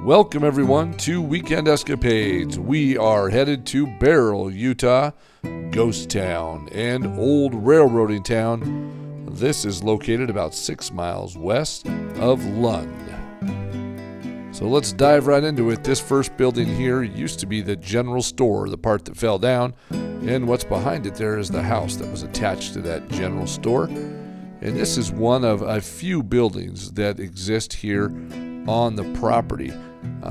Welcome everyone to Weekend Escapades. We are headed to Beryl, Utah, ghost town and old railroading town. This is located about 6 miles west of Lund. So let's dive right into it. This first building here used to be the general store, the part that fell down, and what's behind it there is the house that was attached to that general store. And this is one of a few buildings that exist here on the property.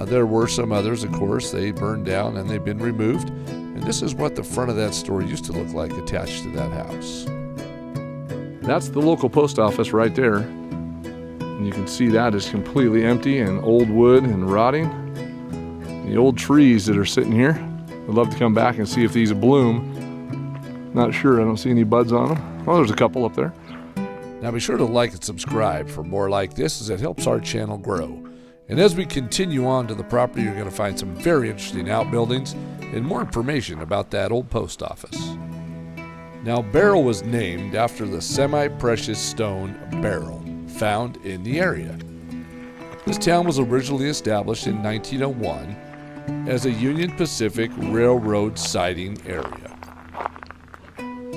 There were some others, of course. They burned down and they've been removed. And this is what the front of that store used to look like attached to that house. That's the local post office right there. And you can see that is completely empty and old wood and rotting. The old trees that are sitting here. I'd love to come back and see if these bloom. Not sure, I don't see any buds on them. Oh, there's a couple up there. Now be sure to like and subscribe for more like this, as it helps our channel grow. And as we continue on to the property, you're going to find some very interesting outbuildings and more information about that old post office. Now, Beryl was named after the semi-precious stone beryl found in the area. This town was originally established in 1901 as a Union Pacific Railroad siding area.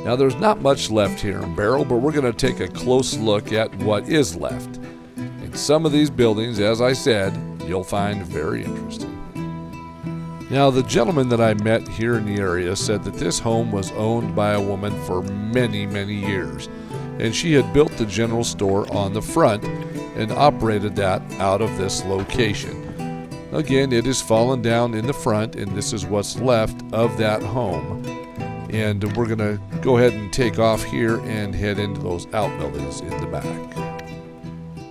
Now, there's not much left here in Beryl, but we're going to take a close look at what is left. Some of these buildings, as I said, you'll find very interesting. Now, the gentleman that I met here in the area said that this home was owned by a woman for many, many years, and she had built the general store on the front and operated that out of this location. Again, it has fallen down in the front, and this is what's left of that home. And we're going to go ahead and take off here and head into those outbuildings in the back.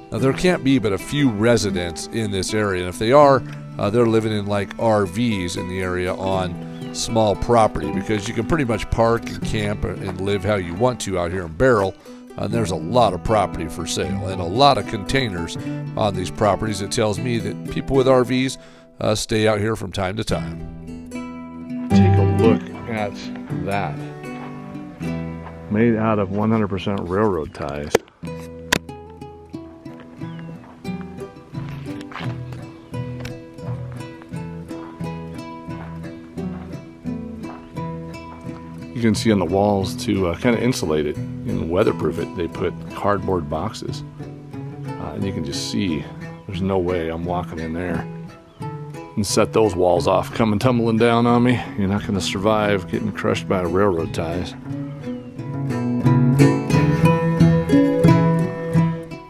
Now, there can't be but a few residents in this area, and if they are, they're living in like RVs in the area on small property, because you can pretty much park and camp and live how you want to out here in Beryl. And there's a lot of property for sale and a lot of containers on these properties. It tells me that people with RVs stay out here from time to time. Take a look at that. Made out of 100% railroad ties. You can see on the walls to kind of insulate it and weatherproof it, they put cardboard boxes. And you can just see there's no way I'm walking in there and set those walls off coming tumbling down on me. You're not going to survive getting crushed by railroad ties.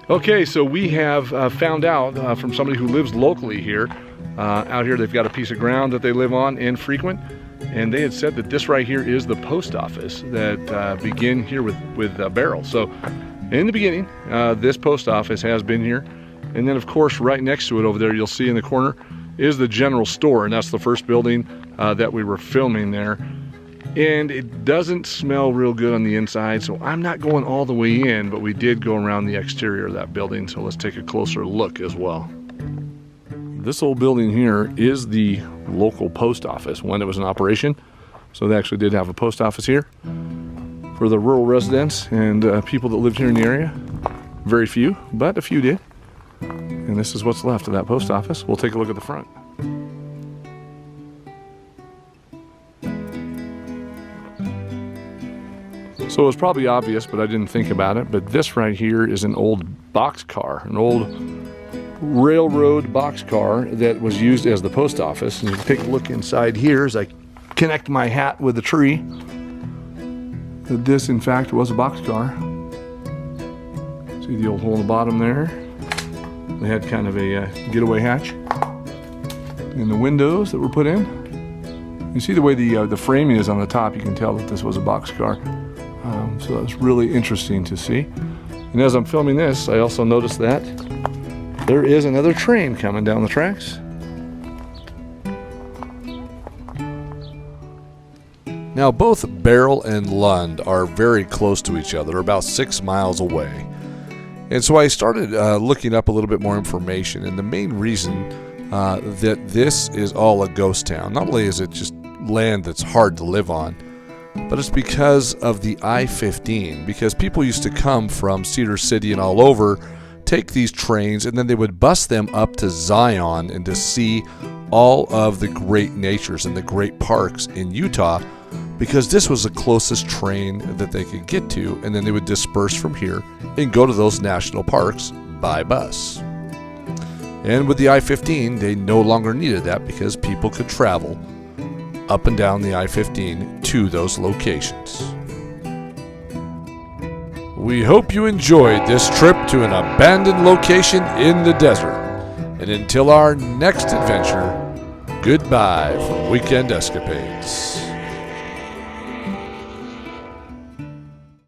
Okay, so we have found out from somebody who lives locally here. Out here they've got a piece of ground that they live on and frequent. And they had said that this right here is the post office that began here with Beryl. So in the beginning, this post office has been here. And then, of course, right next to it over there, you'll see in the corner, is the general store. And that's the first building that we were filming there. And it doesn't smell real good on the inside, so I'm not going all the way in, but we did go around the exterior of that building. So let's take a closer look as well. This old building here is the local post office when it was in operation. So they actually did have a post office here for the rural residents and people that lived here in the area. Very few, but a few did. And this is what's left of that post office. We'll take a look at the front. So it was probably obvious, but I didn't think about it. But this right here is an old boxcar, an old railroad boxcar that was used as the post office. And you can take a look inside here as I connect my hat with the tree. That this, in fact, was a boxcar. See the old hole in the bottom there? They had kind of a getaway hatch. And the windows that were put in. You see the way the framing is on the top, you can tell that this was a boxcar. So that's really interesting to see. And as I'm filming this, I also noticed that there is another train coming down the tracks. Now, both Beryl and Lund are very close to each other, about 6 miles away. And so I started looking up a little bit more information. And the main reason that this is all a ghost town, not only is it just land that's hard to live on, but it's because of the I-15, because people used to come from Cedar City and all over take these trains and then they would bus them up to Zion and to see all of the great natures and the great parks in Utah, because this was the closest train that they could get to, and then they would disperse from here and go to those national parks by bus. And with the I-15, they no longer needed that because people could travel up and down the I-15 to those locations. We hope you enjoyed this trip to an abandoned location in the desert. And until our next adventure, goodbye from Weekend Escapades.